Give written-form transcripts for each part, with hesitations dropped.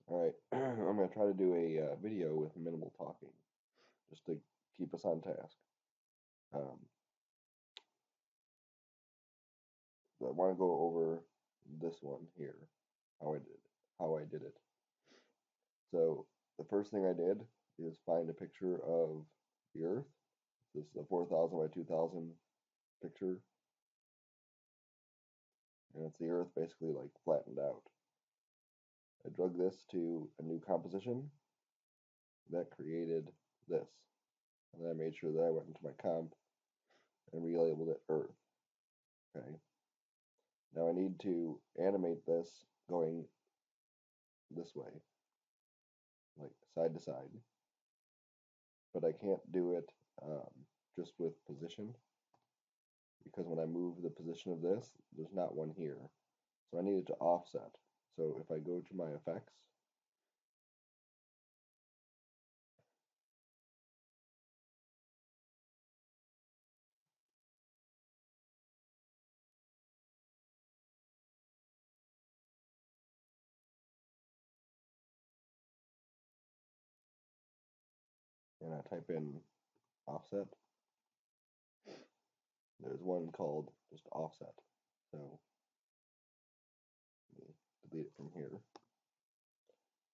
Alright, I'm going to try to do a video with minimal talking, just to keep us on task. I want to go over this one here, how I did it. So the first thing I did is find a picture of the Earth. This is a 4,000 by 2,000 picture, and it's the Earth basically like flattened out. I drug this to a new composition that created this. And then I made sure that I went into my comp and relabeled it Earth. Okay. Now I need to animate this going this way, like side to side. But I can't do it just with position, because when I move the position of this, there's not one here. So I need it to offset. So if I go to my effects, and I type in offset, there's one called just offset. So let me delete it from here.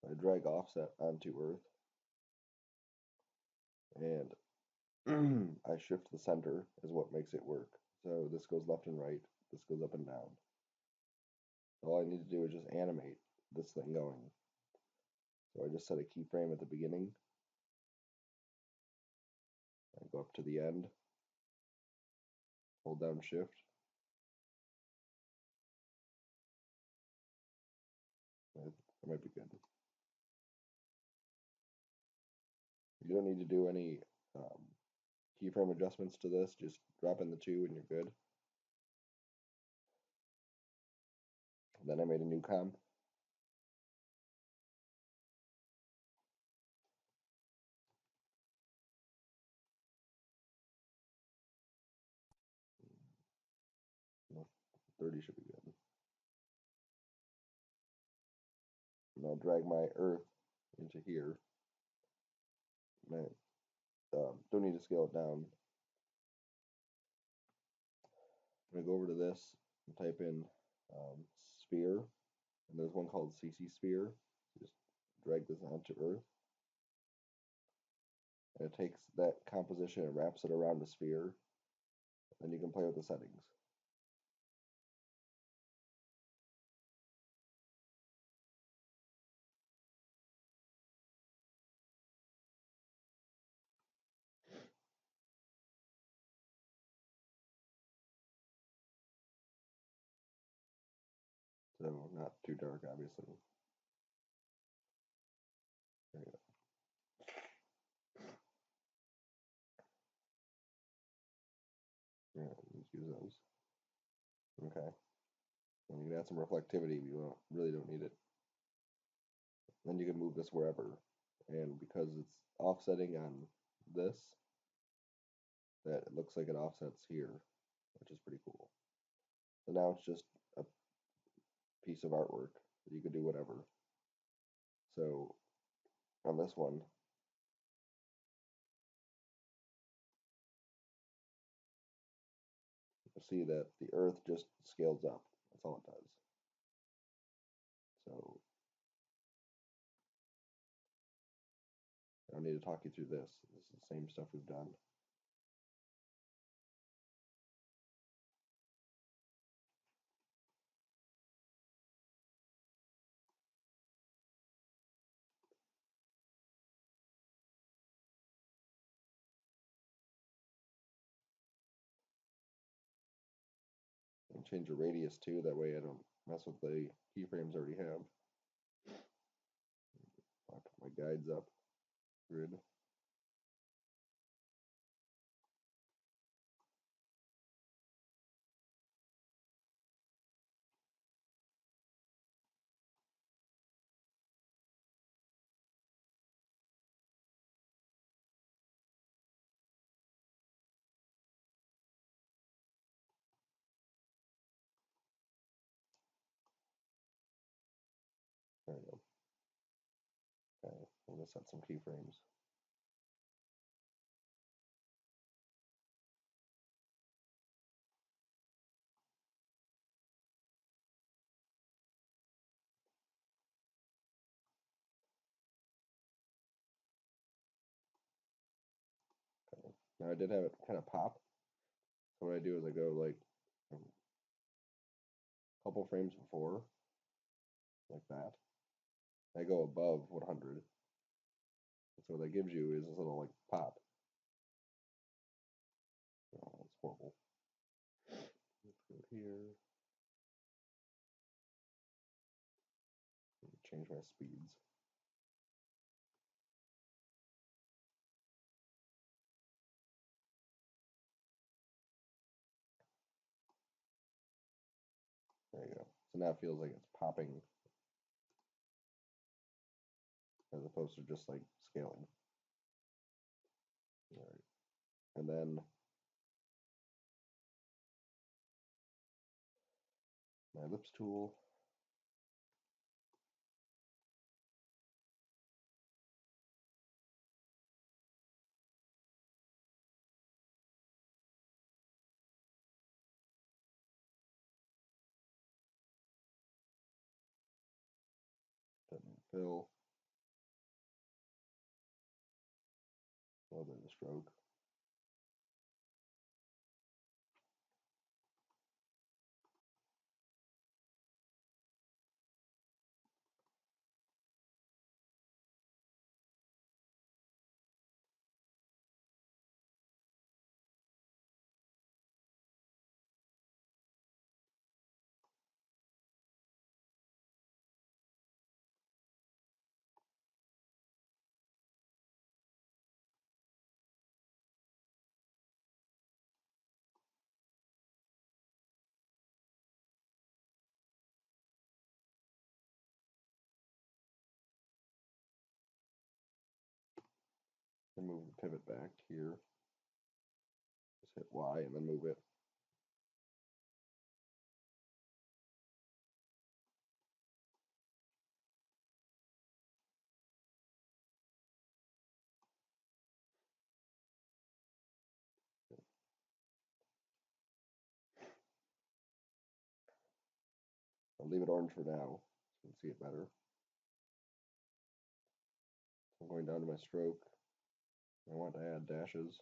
I drag offset onto Earth, and I shift the center is what makes it work. So this goes left and right, this goes up and down. All I need to do is just animate this thing going. So I just set a keyframe at the beginning. I go up to the end, hold down shift. That might be good. You don't need to do any keyframe adjustments to this, just drop in the 2 and you're good. And then I made a new comp. No, 30 should be good. And I'll drag my Earth into here. And I don't need to scale it down. I'm going to go over to this and type in sphere. And there's one called CC sphere. Just drag this onto Earth. And it takes that composition and wraps it around the sphere. Then you can play with the settings. So not too dark, obviously. There you go. Yeah, let's use those. Okay. And you can add some reflectivity, but you really don't need it. Then you can move this wherever. And because it's offsetting on this, that it looks like it offsets here, which is pretty cool. So now it's just a piece of artwork that you could do whatever. So on this one, you'll see that the Earth just scales up. That's all it does. So I don't need to talk you through this. This is the same stuff we've done. And change the radius too, that way I don't mess with the keyframes I already have. I put my guides up, grid. There we go. I'm going to set some keyframes. Now I did have it kind of pop. So what I do is I go like a couple frames before, like that. I go above 100. So what that gives you is this little like pop. Oh, it's horrible. Let's go here. Change my speeds. There you go. So now it feels like it's popping as opposed to just like scaling. All right. And then my ellipse tool. Fill. A little bit of the stroke. And move the pivot back here. Just hit Y and then move it. I'll leave it orange for now so you can see it better. I'm going down to my stroke. I want to add dashes.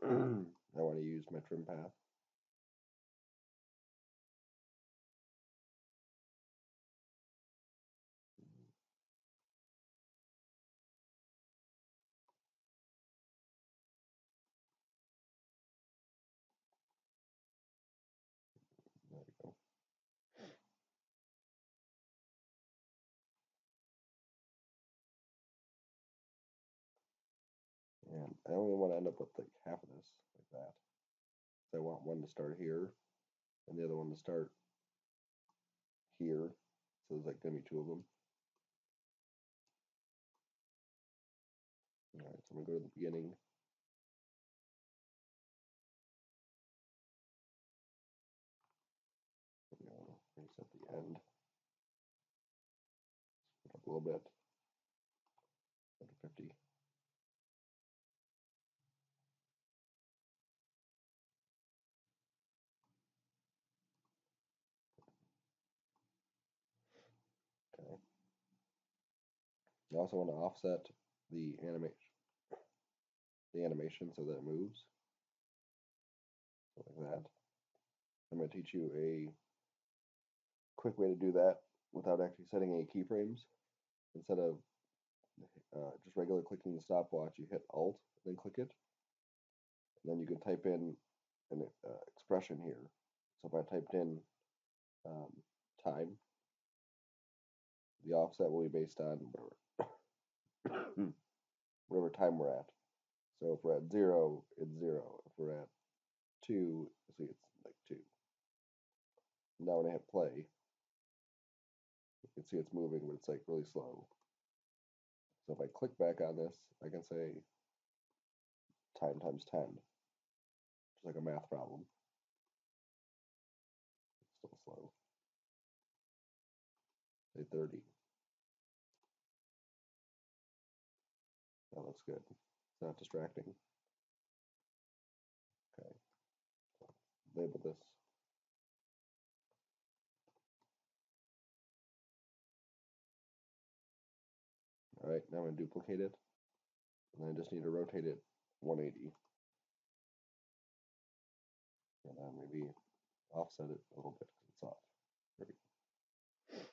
I want to use my trim path. There we go. And I only want to end up with like half of this, like that. So I want one to start here, and the other one to start here. So there's like going to be two of them. All right, so I'm going to go to the beginning. Reset the end. Put up a little bit. Up to 50. Okay. I also want to offset the animation so that it moves. So like that. I'm going to teach you a quick way to do that without actually setting any keyframes. Instead of just regular clicking the stopwatch, you hit Alt, then click it. And then you can type in an expression here. So if I typed in time, the offset will be based on whatever time we're at. So if we're at 0, it's 0. If we're at 2, see it's like 2. Now when I hit play, you can see it's moving, but it's like really slow. So if I click back on this, I can say time times 10. Just like a math problem. It's still slow. Say 30. good. It's not distracting. Okay, label this. All right, now I'm going to duplicate it, and I just need to rotate it 180. And then maybe offset it a little bit because it's off. There we go.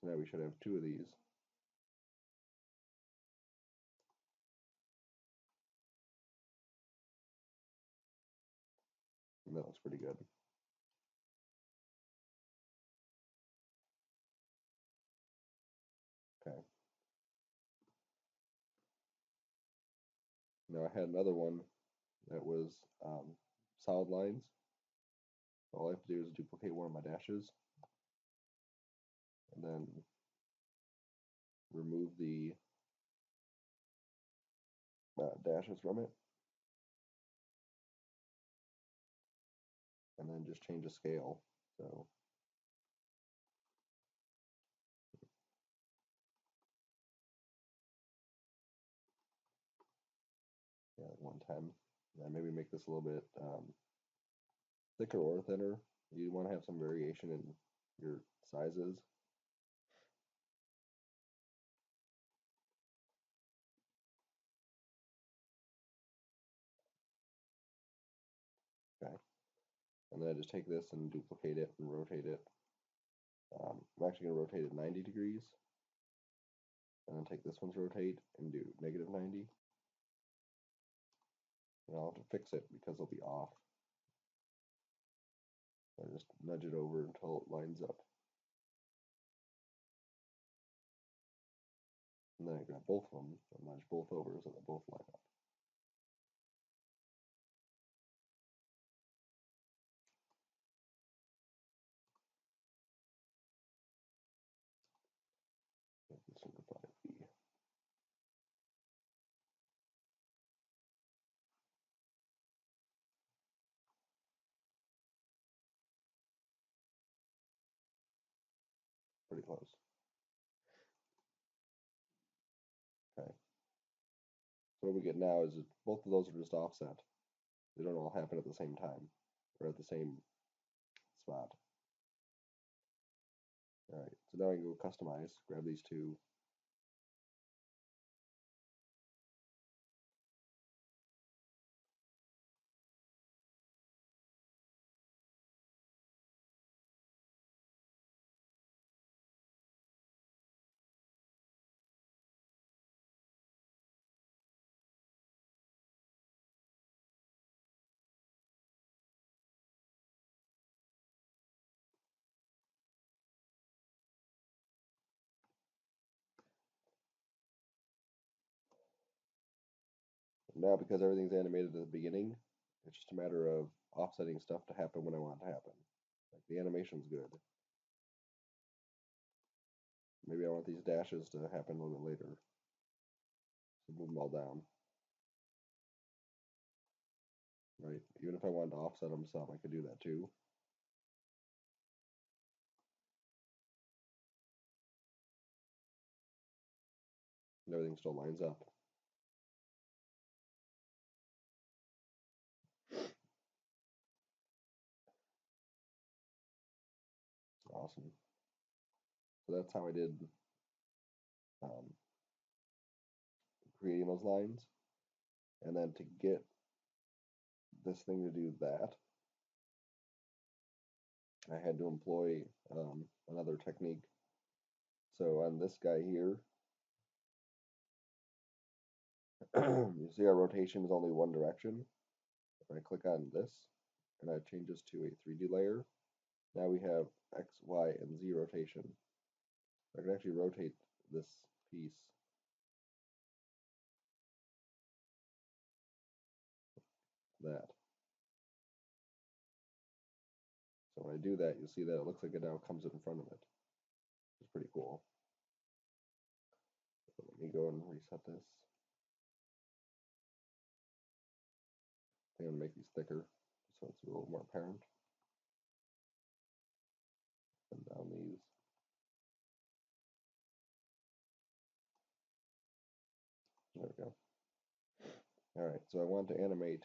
So now we should have two of these. And that looks pretty good. Okay. Now I had another one that was solid lines. All I have to do is duplicate one of my dashes and then remove the dashes from it, and then just change the scale. So yeah, 110. And maybe make this a little bit thicker or thinner. You want to have some variation in your sizes. Okay. And then I just take this and duplicate it and rotate it. I'm actually going to rotate it 90 degrees. And then take this one's rotate and do -90. And I'll have to fix it because it'll be off. I just nudge it over until it lines up. And then I grab both of them and nudge both over so they both line up. This one would probably be pretty close. Okay. So what we get now is that both of those are just offset. They don't all happen at the same time or at the same spot. All right, so now I can go customize, grab these two. Now, because everything's animated at the beginning, it's just a matter of offsetting stuff to happen when I want it to happen. Like the animation's good. Maybe I want these dashes to happen a little bit later. So move them all down. Right? Even if I wanted to offset them some, I could do that too. And everything still lines up. Awesome. So that's how I did creating those lines. And then to get this thing to do that, I had to employ another technique. So on this guy here, you see our rotation is only one direction. If I click on this and I change this to a 3D layer, now we have X, Y, and Z rotation. I can actually rotate this piece that. So when I do that, you'll see that it looks like it now comes in front of it. It's pretty cool. So let me go and reset this. I'm going to make these thicker so it's a little more apparent. And down these. There we go. All right, so I want to animate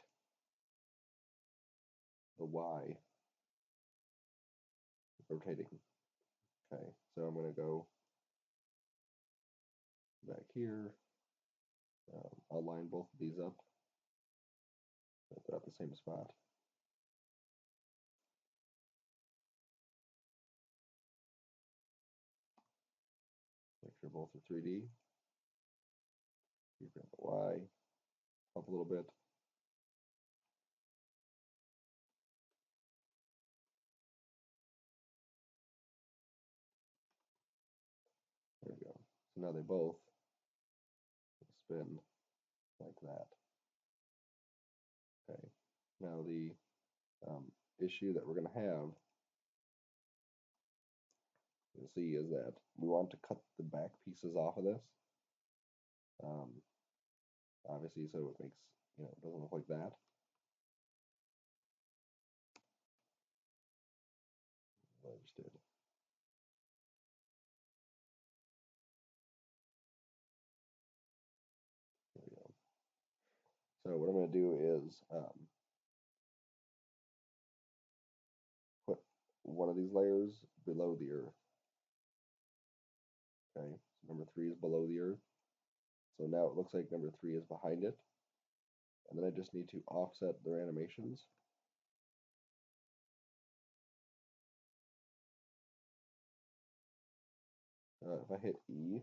the Y rotating. Okay, so I'm going to go back here. I'll line both of these up. They're at the same spot. Make sure both are 3D. You grab the Y up a little bit. There we go. So now they both spin like that. Okay. Now the issue that we're going to have, you'll see, is that we want to cut the back pieces off of this. Obviously, so it makes, it doesn't look like that. What I just did. There we go. So what I'm going to do is put one of these layers below the earth. Okay, so number 3 is below the earth. So now it looks like number 3 is behind it. And then I just need to offset their animations. If I hit E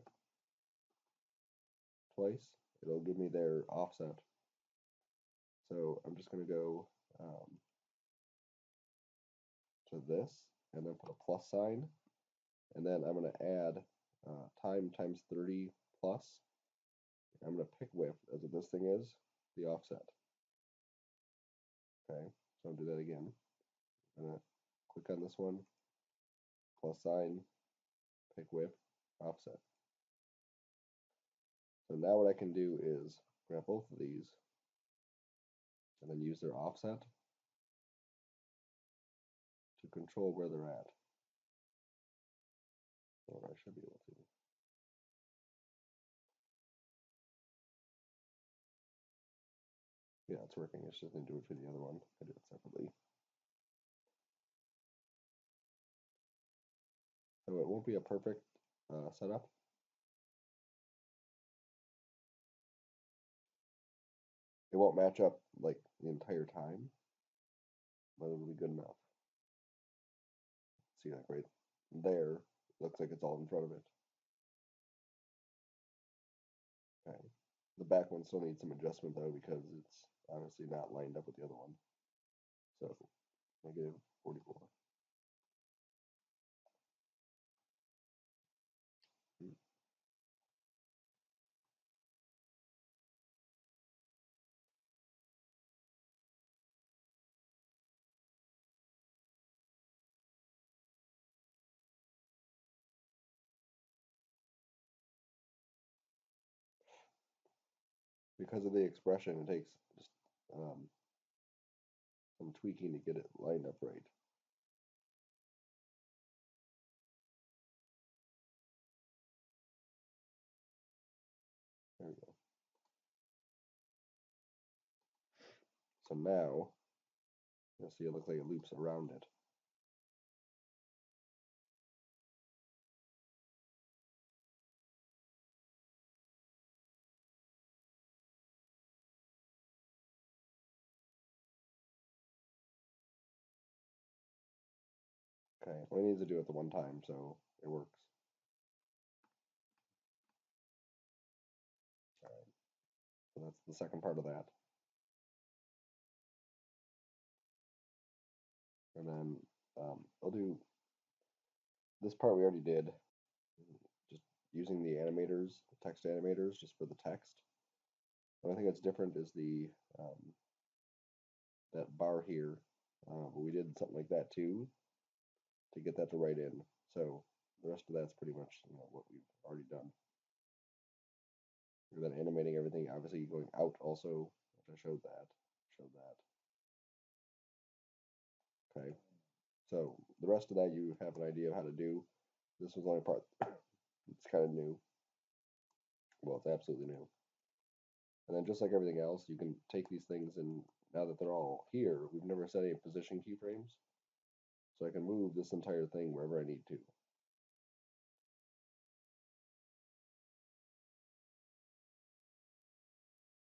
twice, it'll give me their offset. So I'm just going to go to this and then put a plus sign. And then I'm going to add time times 30 plus. I'm going to pick width as what this thing is, the offset. Okay, so I'll do that again. I'm going to click on this one, plus sign, pick width, offset. So now what I can do is grab both of these and then use their offset to control where they're at. Or I should be able to. Yeah, it's working. It's just going to do it for the other one. I do it separately. So it won't be a perfect setup. It won't match up like the entire time, but it'll be good enough. See, like right there, looks like it's all in front of it. Okay. The back one still needs some adjustment though because it's obviously not lined up with the other one. So negative 44. Because of the expression, it takes just some tweaking to get it lined up right. There we go. So now, you'll see it looks like it loops around it. Okay, well, it needs to do it the one time, so it works. All right, so that's the second part of that. And then I'll do this part we already did, just using the animators, text animators, just for the text. The only thing that's different is the that bar here, but we did something like that too to get that to write in. So the rest of that's pretty much what we've already done. And then animating everything, obviously going out also, which I showed that. Okay, so the rest of that you have an idea of how to do. This was the only part it's kind of new. Well, it's absolutely new. And then just like everything else, you can take these things and now that they're all here, we've never set any position keyframes. So I can move this entire thing wherever I need to.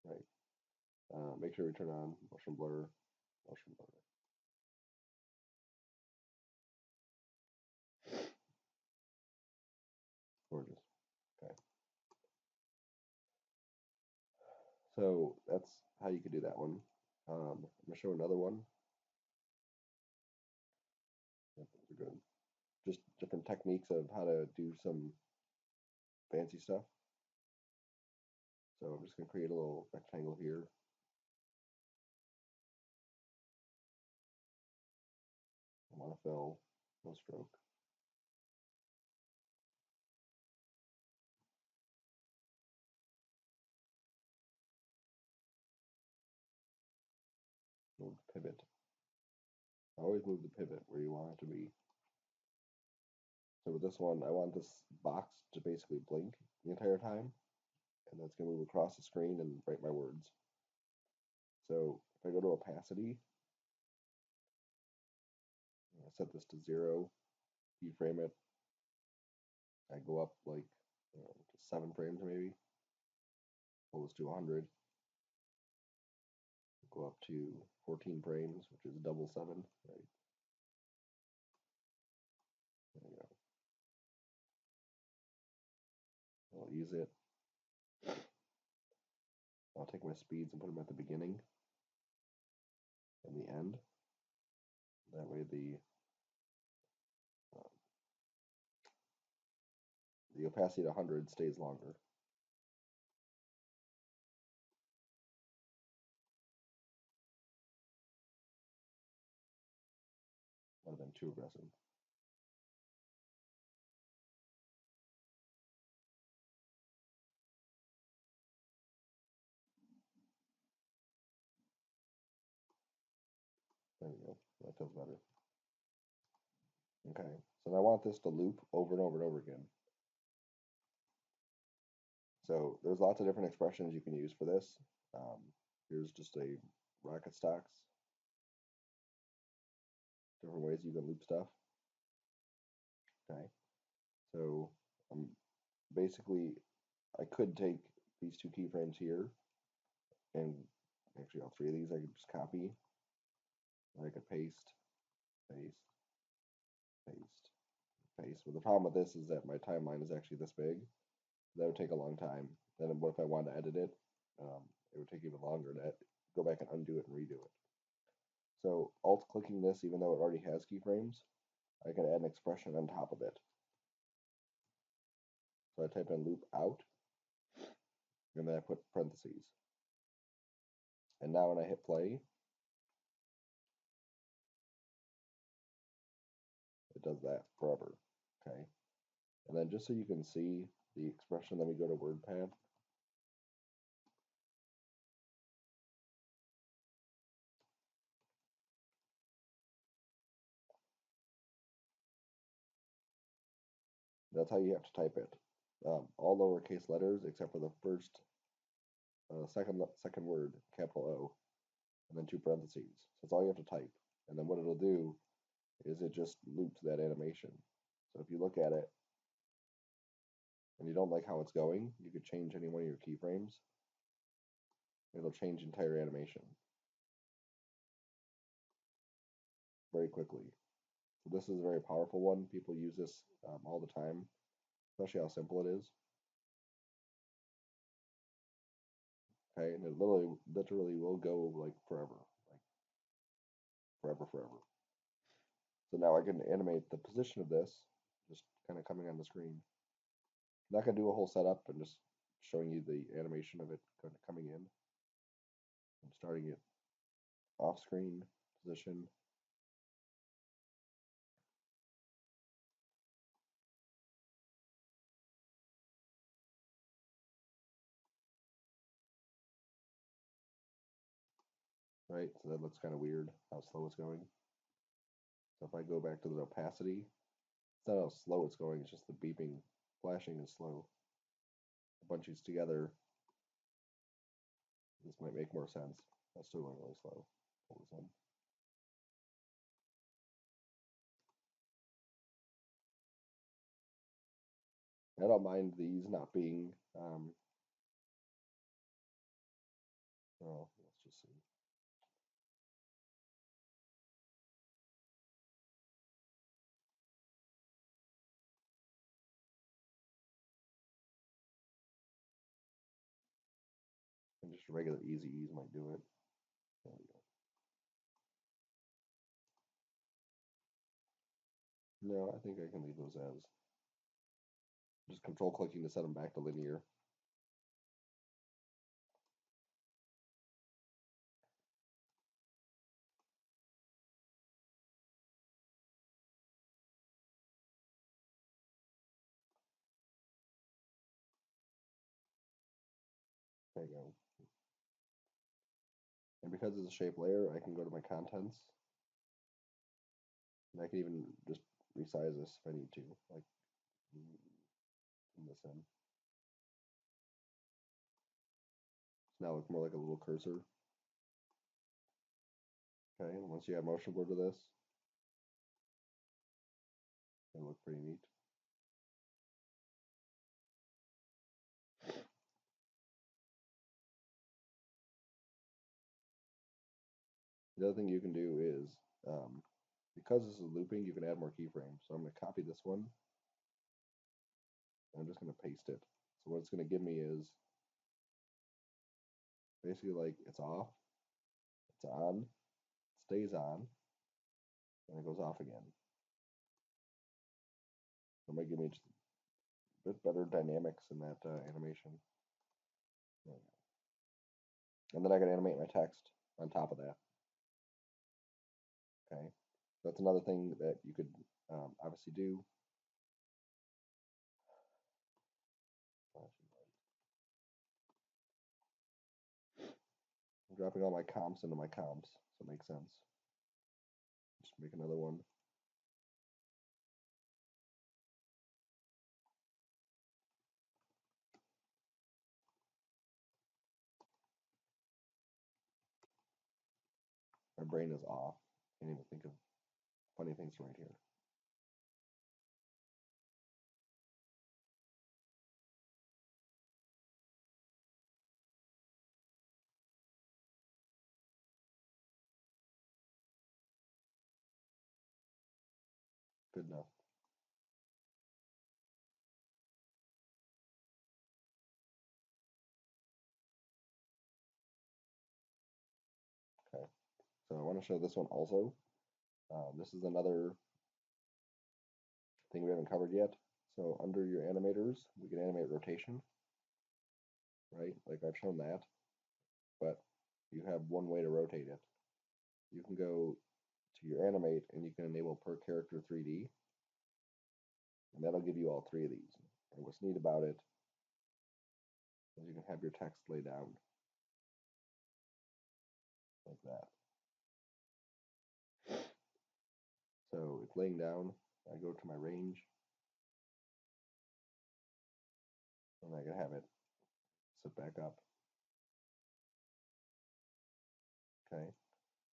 Right. Make sure we turn on motion blur, motion blur. Gorgeous. Okay. So that's how you could do that one. I'm gonna show another one. Yep, those are good. Just different techniques of how to do some fancy stuff. So I'm just gonna create a little rectangle here. I want to fill, no stroke. Move the pivot. Always move the pivot where you want it to be. So with this one, I want this box to basically blink the entire time, and that's going to move across the screen and write my words. So if I go to opacity, I set this to 0, keyframe it. I go up like to 7 frames maybe. Pull this to 100. Go up to 14 frames, which is double 7, right? There you go. I'll use it. I'll take my speeds and put them at the beginning and the end. That way the opacity at 100 stays longer. Might have been too aggressive. There we go. That feels better. Okay, so now I want this to loop over and over and over again. So there's lots of different expressions you can use for this. Here's just a rocket stocks. Different ways you can loop stuff. Okay, so basically I could take these 2 keyframes here, and actually all 3 of these I could just copy. I could paste, paste, paste, paste. But the problem with this is that my timeline is actually this big. That would take a long time. Then what if I wanted to edit it? It would take even longer to go back and undo it and redo it. So alt clicking this, even though it already has keyframes, I can add an expression on top of it. So I type in loop out, and then I put parentheses. And now when I hit play, it does that forever. Okay. And then just so you can see the expression, let me go to WordPad. That's how you have to type it. All lowercase letters except for the first, second word, capital O, and then 2 parentheses. So that's all you have to type. And then what it'll do is it just loops that animation. So if you look at it and you don't like how it's going, you could change any one of your keyframes. It'll change entire animation very quickly. So this is a very powerful one. People use this all the time, especially how simple it is. Okay, and it literally will go like forever, forever. So now I can animate the position of this, just kind of coming on the screen. I'm not gonna do a whole setup. I'm just showing you the animation of it kind of coming in. I'm starting it off screen position. Right, so that looks kind of weird how slow it's going. So if I go back to the opacity, it's not how slow it's going, it's just the beeping, flashing is slow. A bunch of these together, This might make more sense. That's still going really slow. Pull this in. I don't mind these not being, well, let's just see. And just regular easy ease might do it. There we go. No, I think I can leave those as. Just control clicking to set them back to linear. There you go. And because it's a shape layer, I can go to my contents. And I can even just resize this if I need to, like in this end. So now it looks more like a little cursor. Okay, and once you add motion blur to this, it'll look pretty neat. The other thing you can do is, because this is looping, you can add more keyframes. So I'm going to copy this one, and I'm just going to paste it. So what it's going to give me is basically like it's off, it's on, stays on, and it goes off again. It might give me just a bit better dynamics in that animation. And then I can animate my text on top of that. Okay, that's another thing that you could obviously do. I'm dropping all my comps into my comps, so it makes sense. Just make another one. My brain is off. Can't even think of funny things right here. Good enough. Okay, so I want to show this one also. This is another thing we haven't covered yet. So under your animators, we can animate rotation, right? Like I've shown that, but you have one way to rotate it. You can go to your animate and you can enable per character 3D, and that'll give you all three of these. And what's neat about it is you can have your text lay down like that. So it's laying down. I go to my range, and I can have it sit back up. Okay.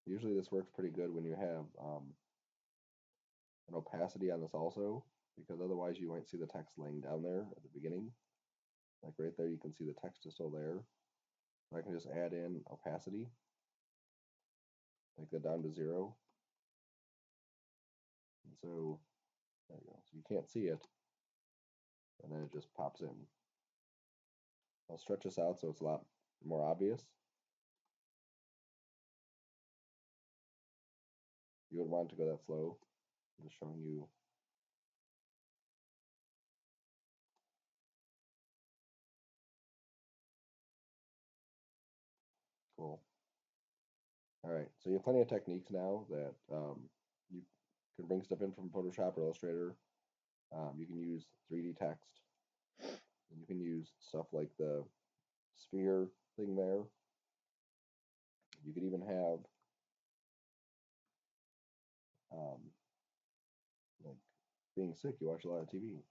Usually this works pretty good when you have an opacity on this also, because otherwise you might see the text laying down there at the beginning. Like right there, you can see the text is still there. I can just add in opacity, take that down to 0. And so there you go. So you can't see it, and then it just pops in. I'll stretch this out so it's a lot more obvious. You wouldn't want it to go that slow. I'm just showing you. Cool. All right, so you have plenty of techniques now that you can bring stuff in from Photoshop or Illustrator. You can use 3D text. And you can use stuff like the sphere thing there. You could even have like being sick, you watch a lot of TV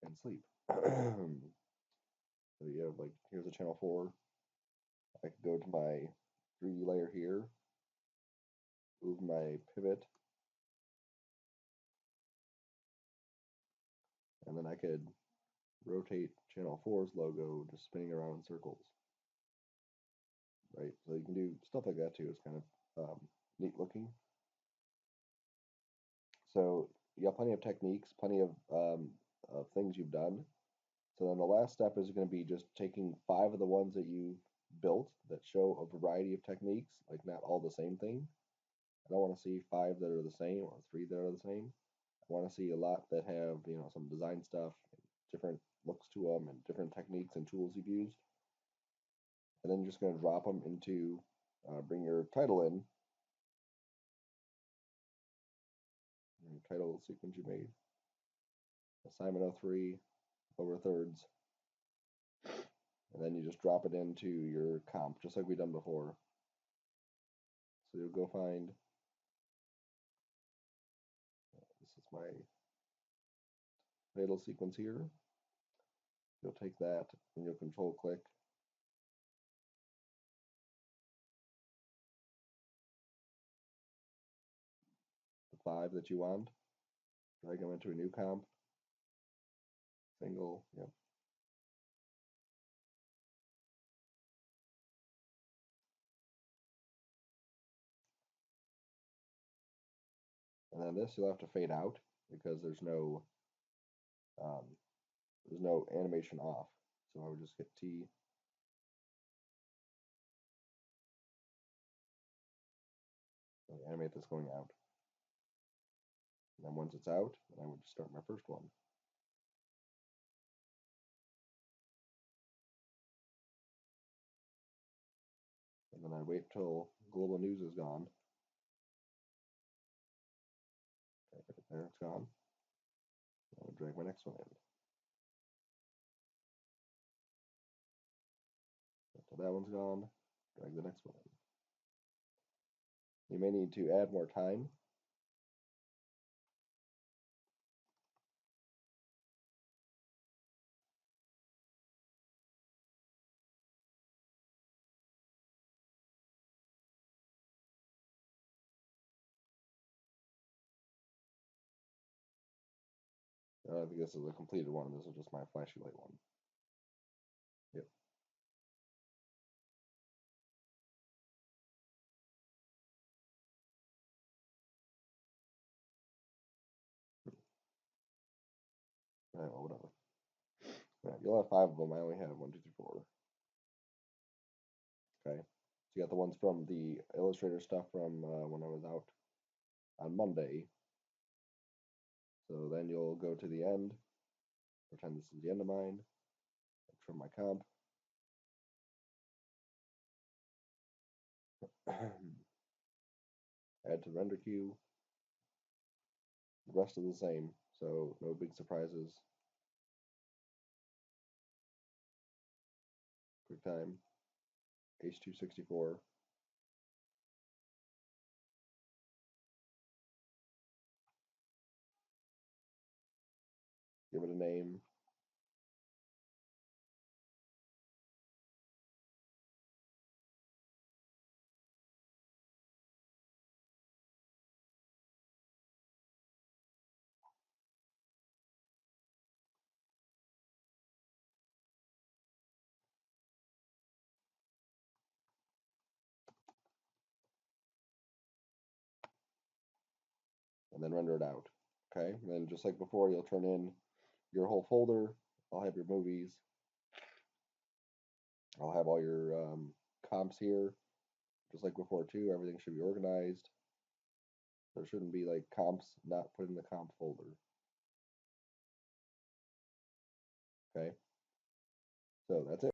and sleep. So you have like, here's a channel 4. I could go to my 3D layer here, move my pivot, and then I could rotate channel 4's logo just spinning around in circles. Right, so you can do stuff like that too. It's kind of neat looking. So you got plenty of techniques, plenty of things you've done. So then the last step is going to be just taking 5 of the ones that you built that show a variety of techniques, like not all the same thing. I don't want to see 5 that are the same or 3 that are the same. I want to see a lot that have, some design stuff, different looks to them, and different techniques and tools you've used. And then you're just going to drop them into, bring your title in, your title sequence you made, assignment 03, LowerThids, and then you just drop it into your comp, just like we done before. So you'll go find, this is my title sequence here. You'll take that and you'll control click the 5 that you want, drag them into a new comp, single, yep. And then this you'll have to fade out because um, there's no animation off. So I would just hit T. And animate this going out. And then once it's out, then I would just start my first one. And then I wait till global news is gone. Okay, right there, it's gone. I would drag my next one in. Until that one's gone, drag the next one in. You may need to add more time. I don't think this is a completed one. This is just my flashy light one. Yep. Alright, well, whatever. Right, you'll have 5 of them. I only have 1, 2, 3, 4. Okay. So you got the ones from the Illustrator stuff from when I was out on Monday. So then you'll go to the end, pretend this is the end of mine, trim my comp. Add to render queue. The rest is the same, so no big surprises. QuickTime, H264. Give it a name. And then render it out. Okay, and then just like before, you'll turn in your whole folder. I'll have your movies. I'll have all your comps here, just like before too. Everything should be organized. There shouldn't be like comps not put in the comp folder. Okay, so that's it.